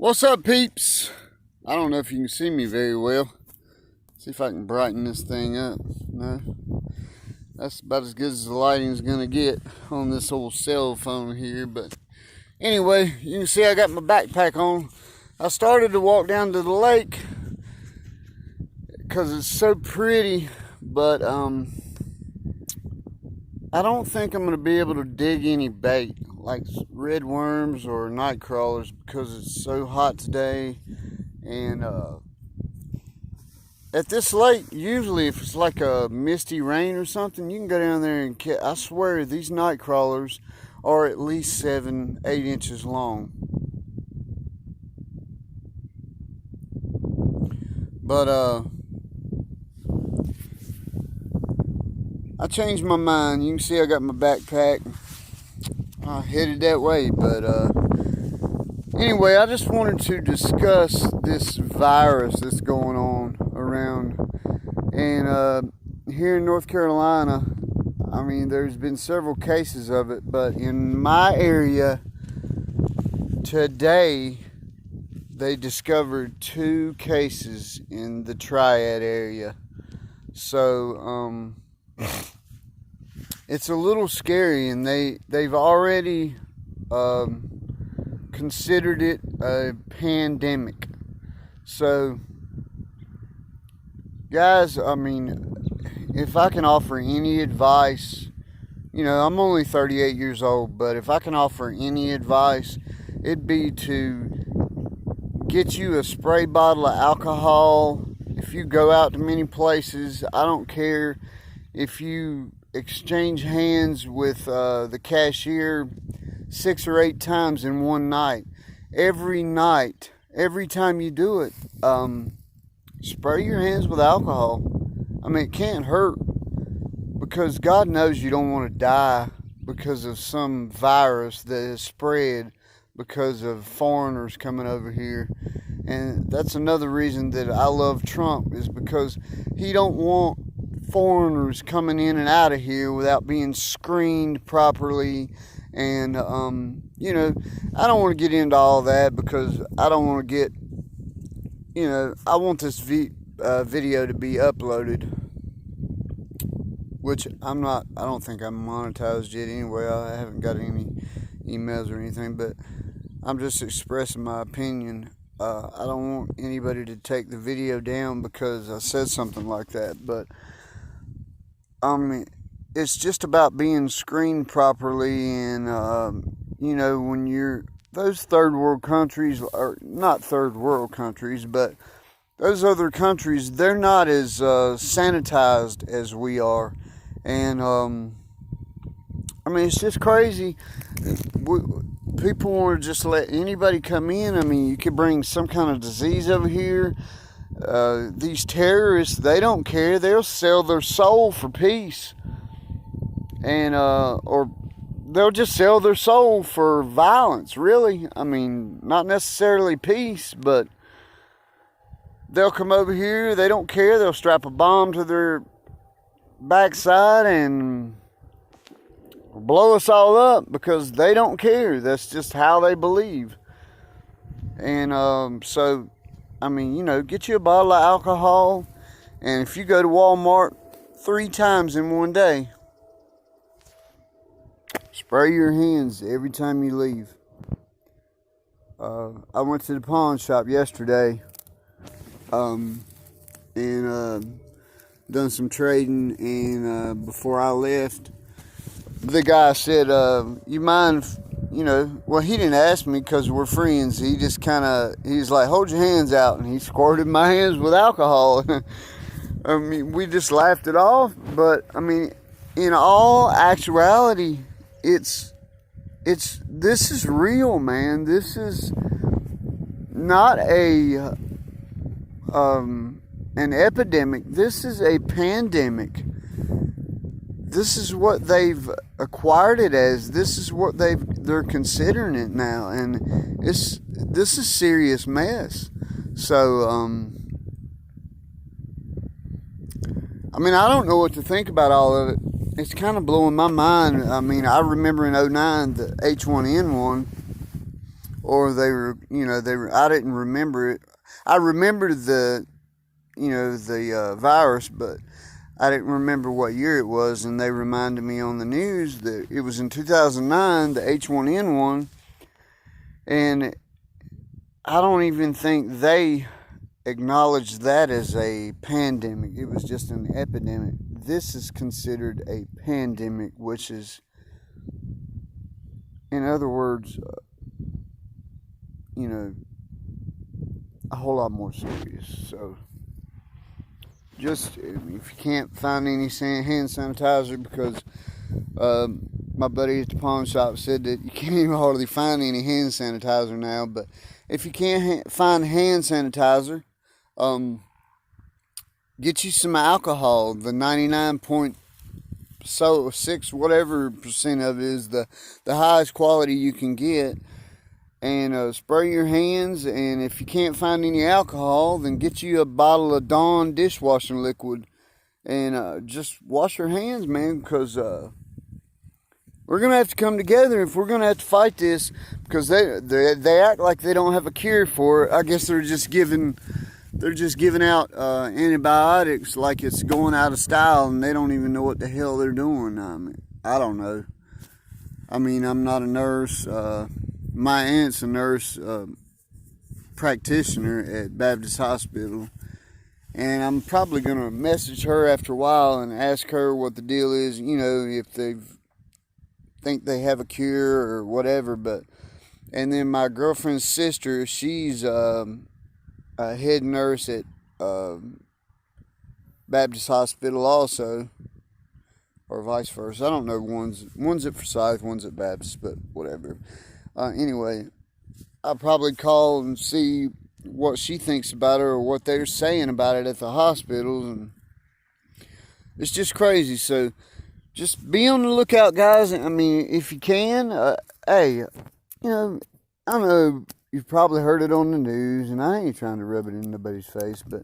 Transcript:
What's up, peeps? I don't know if you can see me very well. See if I can brighten this thing up. No, that's about as good as the lighting's gonna get on this old cell phone here. But anyway, you can see I got my backpack on. I started to walk down to the lake because it's so pretty, but I don't think I'm gonna be able to dig any bait like red worms or night crawlers because it's so hot today. And at this lake, usually if it's like a misty rain or something, you can go down there and catch. I swear these night crawlers are at least 7-8 inches long. But I changed my mind. You can see I got my backpack. I headed that way, but anyway, I just wanted to discuss this virus that's going on around. And here in North Carolina, I mean, there's been several cases of it, but in my area today, they discovered 2 cases in the Triad area. So, it's a little scary, and they've already considered it a pandemic. So, guys, I mean, if I can offer any advice, you know, I'm only 38 years old, but if I can offer any advice, it'd be to get you a spray bottle of alcohol. If you go out to many places, I don't care if you exchange hands with the cashier 6 or 8 times in one night. Every night, every time you do it, spray your hands with alcohol. I mean, it can't hurt, because God knows you don't want to die because of some virus that has spread because of foreigners coming over here. And that's another reason that I love Trump, is because he don't want foreigners coming in and out of here without being screened properly. And you know, I don't want to get into all that, because I don't want to get, you know, I want this video to be uploaded, which I don't think I'm monetized yet anyway. I haven't got any emails or anything, but I'm just expressing my opinion. I don't want anybody to take the video down because I said something like that, but I mean, it's just about being screened properly. And you know, when you're those third world countries, or not third world countries, but those other countries, they're not as sanitized as we are. And I mean, it's just crazy. People want to just let anybody come in. I mean, you could bring some kind of disease over here. These terrorists, they don't care. They'll sell their soul for peace. And or they'll just sell their soul for violence, really. I mean, not necessarily peace, but they'll come over here. They don't care. They'll strap a bomb to their backside and blow us all up because they don't care. That's just how they believe. And so, I mean, you know, get you a bottle of alcohol, and if you go to Walmart 3 times in one day, spray your hands every time you leave. I went to the pawn shop yesterday, and done some trading, and before I left, the guy said, you mind, you know, well, he didn't ask me because we're friends. He just he's like, hold your hands out. And he squirted my hands with alcohol. I mean, we just laughed it off. But, I mean, in all actuality, this is real, man. This is not an epidemic. This is a pandemic. This is what they've acquired it as. This is what they're considering it now, and this is serious mess. So I mean, I don't know what to think about all of it. It's kind of blowing my mind. I mean, I remember in '09 the H1N1 or they were, I didn't remember it. I remembered the virus, but I didn't remember what year it was, and they reminded me on the news that it was in 2009, the H1N1, and I don't even think they acknowledged that as a pandemic. It was just an epidemic. This is considered a pandemic, which is, in other words, a whole lot more serious. So, just if you can't find any hand sanitizer, because my buddy at the pawn shop said that you can't even hardly find any hand sanitizer now, but if you can't find hand sanitizer, get you some alcohol. The 99.6 whatever percent of it is the highest quality you can get, and spray your hands. And if you can't find any alcohol, then get you a bottle of Dawn dishwashing liquid and just wash your hands, man, because we're gonna have to come together if we're gonna have to fight this, because they act like they don't have a cure for it. I guess they're just giving out antibiotics like it's going out of style, and they don't even know what the hell they're doing. I don't know. I mean, I'm not a nurse. My aunt's a nurse practitioner at Baptist Hospital, and I'm probably going to message her after a while and ask her what the deal is, if they think they have a cure or whatever. And then my girlfriend's sister, she's a head nurse at Baptist Hospital also, or vice versa. I don't know. One's at Forsyth, one's at Baptist, but whatever. Anyway, I'll probably call and see what she thinks about it, or what they're saying about it at the hospitals, and it's just crazy. So just be on the lookout, guys. I mean, if you can, hey, I know you've probably heard it on the news, and I ain't trying to rub it in nobody's face, but